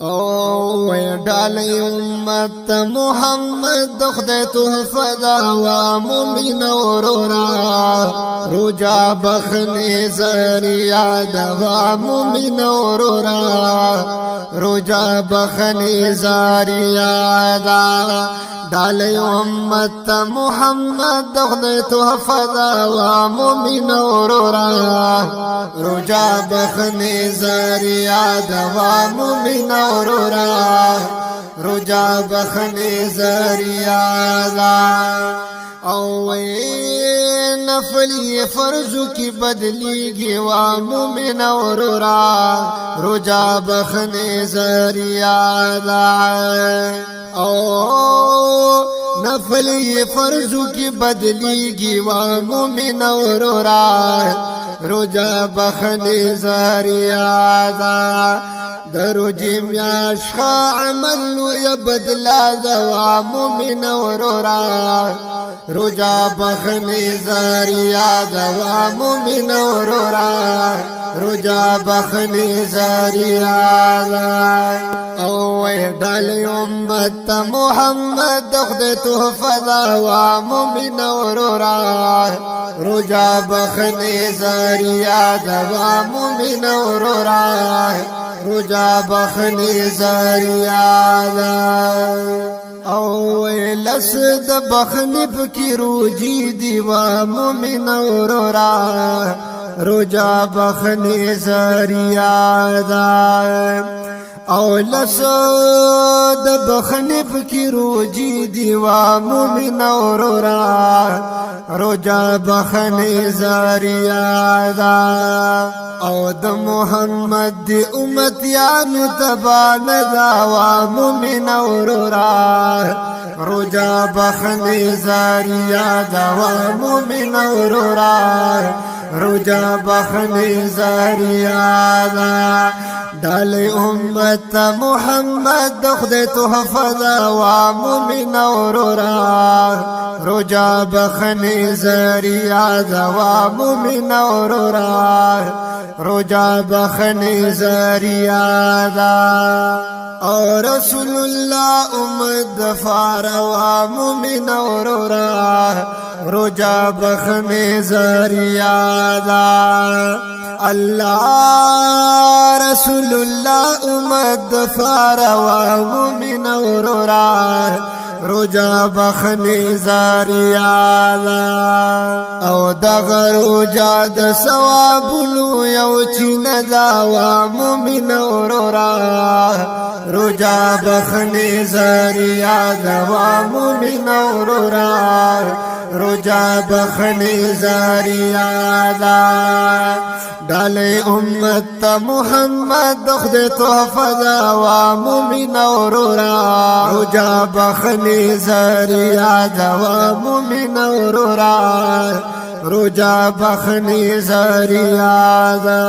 او ډالۍ امت محمد د خدای تحفه دا وا مومن اورورا رجا بخنی ذریعہ دا وا مومن اورورا رجا بخنی ذریعہ دا ډالۍ امت محمد د خدای تحفه دا وا مومن اورورا رجا بخنی ذریعہ دا وا مومن اورورا رجا بخنی ذریعہ دا او نفلی فرضو کی بدلیگی وا مومن اورورا رجا بخنی ذریعہ دا او نفلی فرضو کی بدلیگی وا مومن اورورا رجا بخنی ذریعہ دا درجی میاشخا عمل یا بدلا دوا مومن اورورا رجا بخنی ذریعہ دوا مومن اورورا رجا بخنی ذریعہ دا او ډالۍ امت محمد د خدای تحفه دا وا مومن اورورا رجا بخنی ذریعہ دوا مومن اورورا رجا بخنی ذریعہ دا او لس د بخنی پکی روجی دیوا مومن اورورا رجا بخنی ذریعہ دا او لس د بخنی پکی روجی دیوا مومن اورورا رجا بخنی ذریعہ دا او د محمد دی امتیانو تبان دا وا مومن اورورا رجا بخنی ذریعہ دا وا مومن اورورا رجا بخنی ذریعہ دا ډالۍ امت محمد د خدای تحفه دا وا مومن اورورا رجا بخنی ذریعہ دا وا مومن اورورا رجا بخنی ذریعہ دا او رسول اللہ امت دفار وا مومن اورورا رجا بخنی ذریعہ دا اللہ رسول اللہ امت دفار وا مومن اورورا رجا بخنی ذریعہ دا او دغه رجا د ثوابونو یو چین دا وا مومن اورورا رجا بخنی ذریعہ دا وا مومن اورورا رجا بخنی ذریعہ دا ډالۍ امت محمد د خدای تحفه دا وا مومن اورورا رجا بخنی ذریعہ دا وا مومن اورورا رجا بخنی ذریعہ دا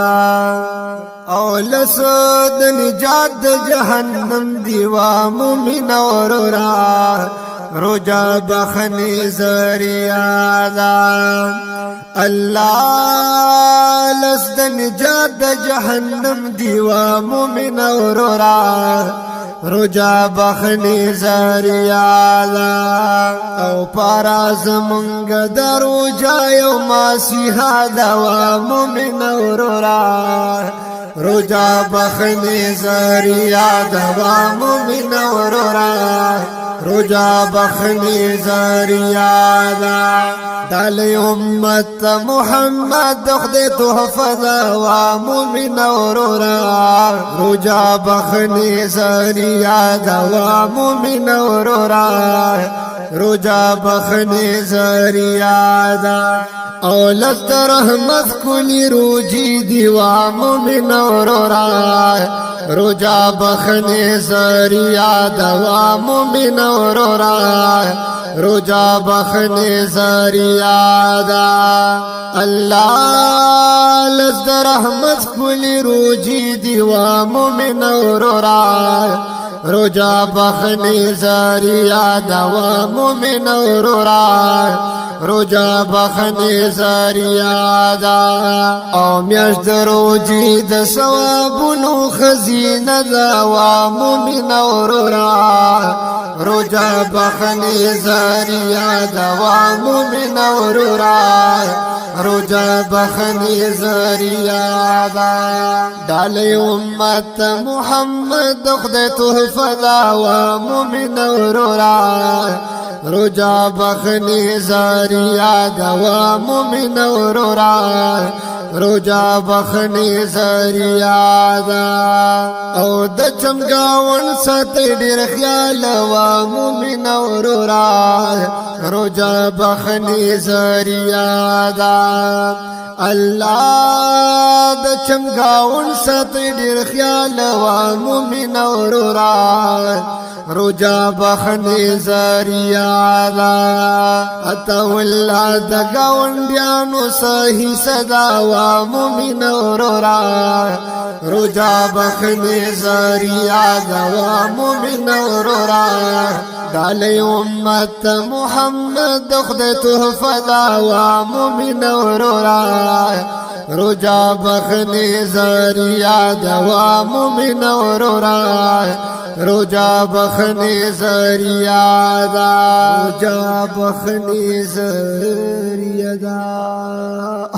او لسو د نجات د جهنم دی وا مومن اورورا رجا بخنی ذریعہ دا اللہ لس د نجات د جهنم دی وا مومن اورورا رجا بخنی ذریعہ دا او پاراز منگ در رجا یو ماسیحا دا وا مومن اورورا رجا بخنی ذریعہ دا وا مومن اورورا رجا بخنی ذریعہ دا ډالۍ امت محمد د خدای تحفه دا وا مومن اورورا رجا بخنی ذریعہ دا وا مومن اورورا رجا بخنی ذریعہ دا او لست رحمت کلی روجی دی وا مومن اورورا رجا بخنی ذریعہ دا وا مومن اورورا رجا بخنی ذریعہ دا اللہ لست رحمت کلی روجی دی وا مومن اورورا رجا بخنی ذریعہ دا وا مومن اورورا روجا بخنی زریا دا او میاش دروجی د ثوابونو خزینه دا وا مومن اورورا روجا بخنی زریا دا وا مومن اورورا روجا بخنی زریا دا ډالې امت محمد خدای تحفه دا وا مومن اورورا روجا بخنی زریا دا وا مومن اورورا روجا بخنی زریا دا او د چمګاون ساتي ډېر خیال وا مومن اورورا روجا بخنی زریا دا الله د چمګاون ساتي ډېر خیال وا مومن اورورا روجا بخنی زریا دا اتا والله د گاونډیانو صحیح صدا وا مومن اورورا روجا بخنی زریا دا وا مومن اورورا ډالې امت محمد خدای تحفه دا وا مومن اورورا روجا بخنی زریا دا وا مومن اورورا روجا بخنی زریا دا روجا بخنی زریا دا